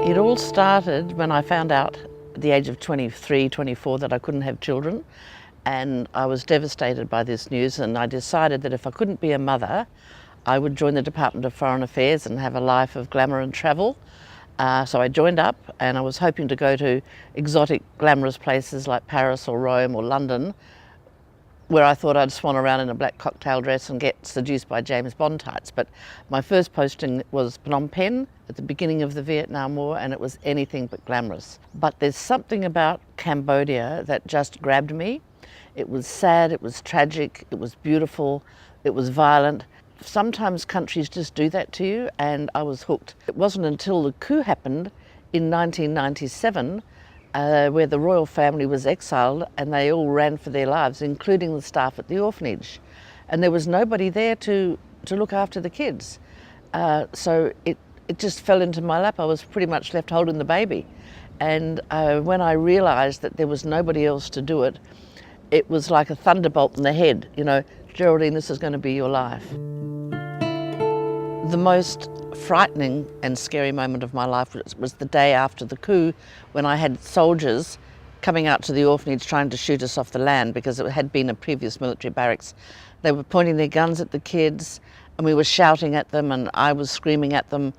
It all started when I found out at the age of 23, 24 that I couldn't have children, and I was devastated by this news, and I decided that if I couldn't be a mother, I would join the Department of Foreign Affairs and have a life of glamour and travel. So I joined up, and I was hoping to go to exotic, glamorous places like Paris or Rome or London, where I thought I'd swan around in a black cocktail dress and get seduced by James Bond types. But my first posting was Phnom Penh at the beginning of the Vietnam War, and it was anything but glamorous. But there's something about Cambodia that just grabbed me. It was sad, it was tragic, it was beautiful, it was violent. Sometimes countries just do that to you, and I was hooked. It wasn't until the coup happened in 1997 where the royal family was exiled and they all ran for their lives, including the staff at the orphanage. And there was nobody there to look after the kids. So it just fell into my lap. I was pretty much left holding the baby. And when I realised that there was nobody else to do it, it was like a thunderbolt in the head. You know, Geraldine, this is going to be your life. The most frightening and scary moment of my life was the day after the coup, when I had soldiers coming out to the orphanage trying to shoot us off the land because it had been a previous military barracks. They were pointing their guns at the kids and we were shouting at them and I was screaming at them.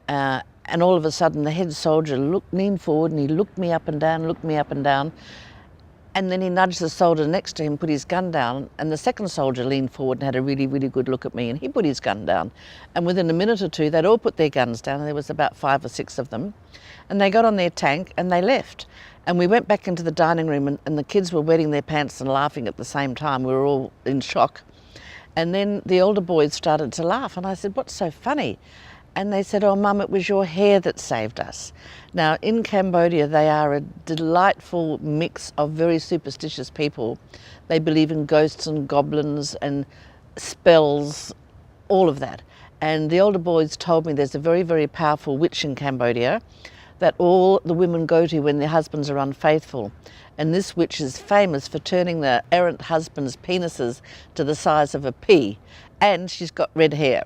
And all of a sudden the head soldier leaned forward and he looked me up and down. And then he nudged the soldier next to him, put his gun down, and the second soldier leaned forward and had a really, really good look at me, and he put his gun down. And within a minute or two, they'd all put their guns down, and there was about 5 or 6 of them. And they got on their tank and they left. And we went back into the dining room and the kids were wetting their pants and laughing at the same time. We were all in shock. And then the older boys started to laugh, and I said, "What's so funny?" And they said, "Oh, Mum, it was your hair that saved us." Now, in Cambodia, they are a delightful mix of very superstitious people. They believe in ghosts and goblins and spells, all of that. And the older boys told me there's a very, very powerful witch in Cambodia that all the women go to when their husbands are unfaithful. And this witch is famous for turning their errant husbands' penises to the size of a pea. And she's got red hair.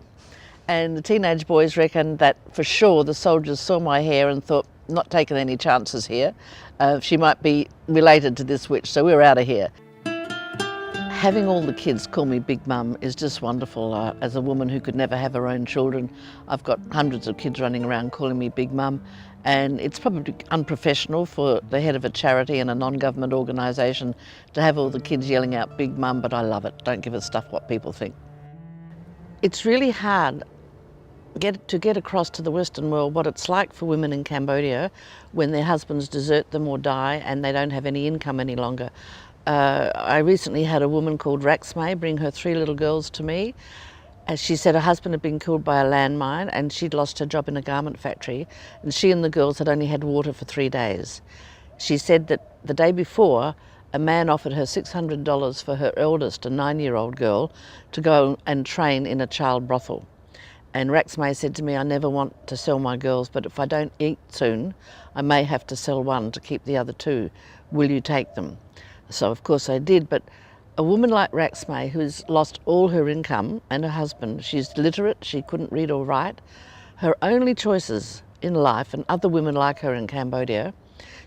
And the teenage boys reckon that for sure the soldiers saw my hair and thought, not taking any chances here. She might be related to this witch, so we're out of here. Having all the kids call me Big Mum is just wonderful. As a woman who could never have her own children, I've got hundreds of kids running around calling me Big Mum. And it's probably unprofessional for the head of a charity and a non-government organisation to have all the kids yelling out Big Mum, but I love it. Don't give a stuff what people think. It's really hard to get across to the Western world what it's like for women in Cambodia when their husbands desert them or die and they don't have any income any longer. I recently had a woman called Raxmay bring her 3 little girls to me. As she said, her husband had been killed by a landmine and she'd lost her job in a garment factory, and she and the girls had only had water for 3 days. She said that the day before, a man offered her $600 for her eldest, a 9-year-old girl, to go and train in a child brothel. And Raxmay said to me, "I never want to sell my girls, but if I don't eat soon, I may have to sell one to keep the other 2. Will you take them?" So of course I did, but a woman like Raxmay, who's lost all her income and her husband, she's literate, she couldn't read or write, her only choices in life, and other women like her in Cambodia,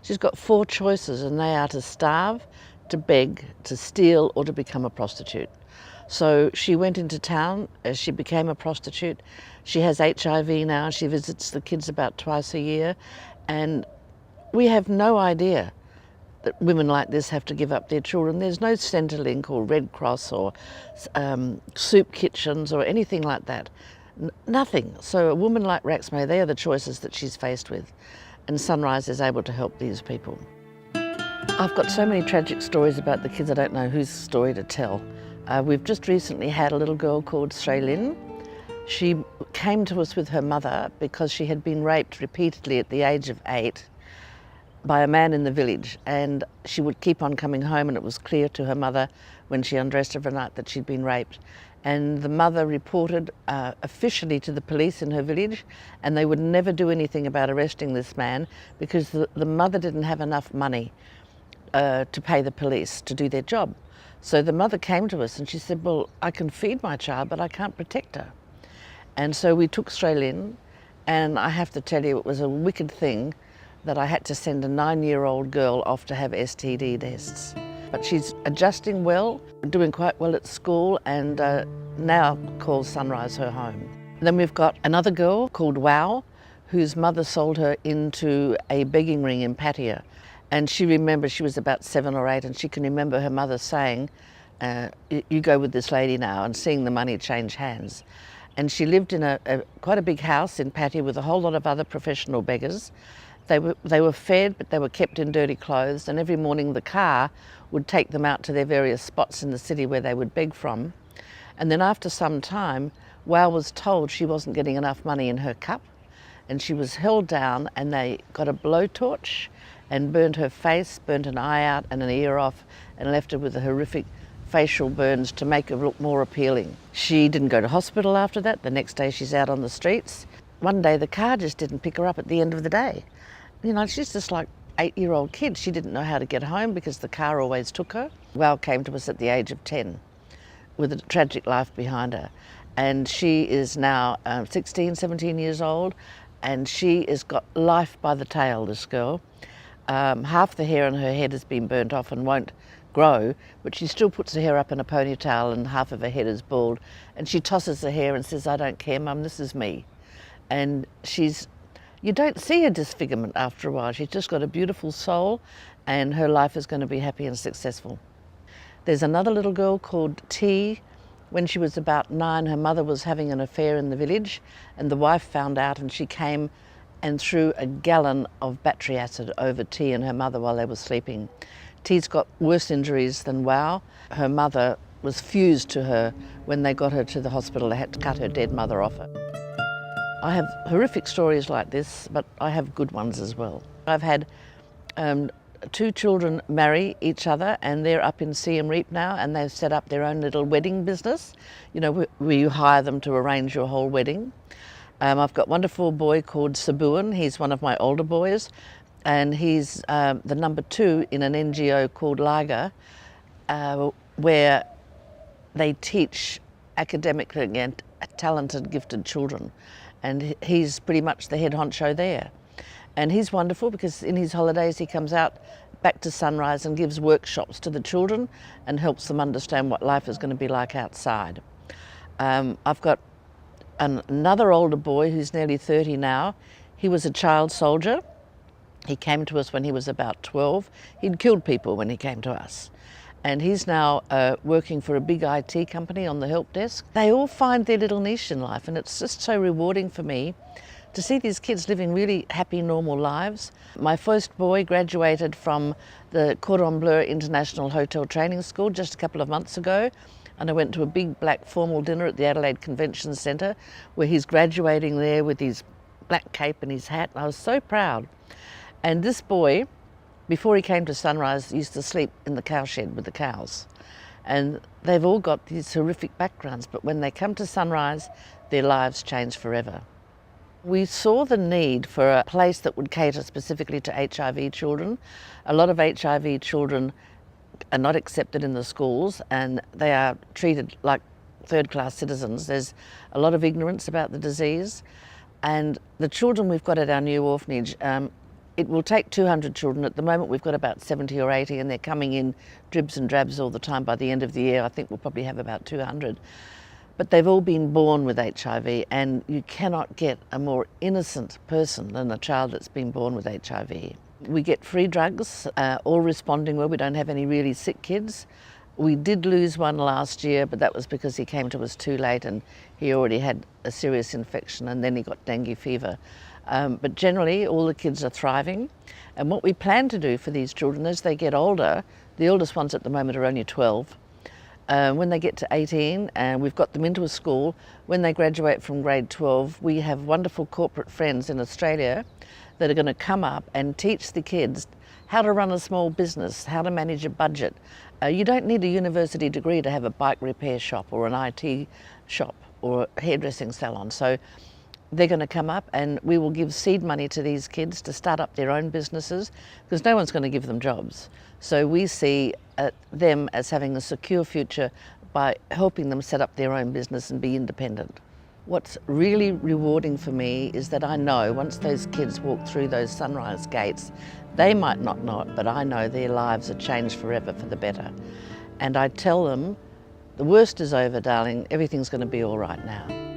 she's got 4 choices, and they are to starve, to beg, to steal, or to become a prostitute. So she went into town, she became a prostitute. She has HIV now, she visits the kids about twice a year, and we have no idea that women like this have to give up their children. There's no Centrelink or Red Cross or soup kitchens or anything like that. Nothing. So a woman like Raxmay, they are the choices that she's faced with, and Sunrise is able to help these people. I've got so many tragic stories about the kids, I don't know whose story to tell. We've just recently had a little girl called Sraylin. She came to us with her mother because she had been raped repeatedly at the age of 8 by a man in the village, and she would keep on coming home, and it was clear to her mother when she undressed every night that she'd been raped. And the mother reported officially to the police in her village, and they would never do anything about arresting this man because the mother didn't have enough money to pay the police to do their job. So the mother came to us and she said, "Well, I can feed my child, but I can't protect her." And so we took Sraylin And I have to tell you, it was a wicked thing that I had to send a 9-year-old girl off to have STD tests. But she's adjusting well, doing quite well at school, and now calls Sunrise her home. Then we've got another girl called Wow, whose mother sold her into a begging ring in Pattaya. And she remembers, she was about 7 or 8, and she can remember her mother saying, you go with this lady now, and seeing the money change hands. And she lived in quite a big house in Pattaya with a whole lot of other professional beggars. They were fed, but they were kept in dirty clothes, and every morning the car would take them out to their various spots in the city where they would beg from. And then after some time, Wow was told she wasn't getting enough money in her cup, and she was held down, and they got a blowtorch and burned her face, burnt an eye out and an ear off, and left her with a horrific facial burns to make her look more appealing. She didn't go to hospital after that. The next day she's out on the streets. One day the car just didn't pick her up at the end of the day. You know, she's just like 8-year-old kid. She didn't know how to get home because the car always took her. Wow came to us at the age of 10 with a tragic life behind her. And she is now 16, 17 years old, and she has got life by the tail, this girl. Half the hair on her head has been burnt off and won't grow, but she still puts her hair up in a ponytail and half of her head is bald. And she tosses her hair and says, "I don't care, Mum, this is me." And you don't see a disfigurement after a while. She's just got a beautiful soul, and her life is going to be happy and successful. There's another little girl called T. When she was about 9, her mother was having an affair in the village, and the wife found out, and she came and threw a gallon of battery acid over T and her mother while they were sleeping. T's got worse injuries than Wow. Her mother was fused to her. When they got her to the hospital, they had to cut her dead mother off her. I have horrific stories like this, but I have good ones as well. I've had 2 children marry each other, and they're up in Siem Reap now, and they've set up their own little wedding business, you know, where you hire them to arrange your whole wedding. I've got a wonderful boy called Simone. He's one of my older boys, and he's the number 2 in an NGO called Laga, where they teach academically and talented, gifted children. And he's pretty much the head honcho there. And he's wonderful because in his holidays he comes out back to Sunrise and gives workshops to the children and helps them understand what life is going to be like outside. I've got another older boy who's nearly 30 now. He was a child soldier. He came to us when he was about 12. He'd killed people when he came to us. And he's now working for a big IT company on the help desk. They all find their little niche in life, and it's just so rewarding for me to see these kids living really happy, normal lives. My first boy graduated from the Cordon Bleu International Hotel Training School just a couple of months ago, and I went to a big black formal dinner at the Adelaide Convention Centre where he's graduating there with his black cape and his hat. I was so proud. And this boy, before he came to Sunrise, used to sleep in the cowshed with the cows. And they've all got these horrific backgrounds, but when they come to Sunrise, their lives change forever. We saw the need for a place that would cater specifically to HIV children. A lot of HIV children are not accepted in the schools, and they are treated like third-class citizens. There's a lot of ignorance about the disease, and the children we've got at our new orphanage, it will take 200 children. At the moment we've got about 70 or 80, and they're coming in dribs and drabs all the time. By the end of the year I think we'll probably have about 200. But they've all been born with HIV, and you cannot get a more innocent person than a child that's been born with HIV. We get free drugs, all responding well. We don't have any really sick kids. We did lose one last year, but that was because he came to us too late and he already had a serious infection, and then he got dengue fever. But generally all the kids are thriving, and what we plan to do for these children as they get older, the oldest ones at the moment are only 12, when they get to 18 and we've got them into a school, when they graduate from grade 12, we have wonderful corporate friends in Australia that are going to come up and teach the kids how to run a small business, how to manage a budget. You don't need a university degree to have a bike repair shop or an IT shop or a hairdressing salon. So they're going to come up and we will give seed money to these kids to start up their own businesses, because no one's going to give them jobs. So we see them as having a secure future by helping them set up their own business and be independent. What's really rewarding for me is that I know once those kids walk through those sunrise gates, they might not know it, but I know their lives are changed forever for the better. And I tell them, the worst is over, darling, everything's going to be all right now.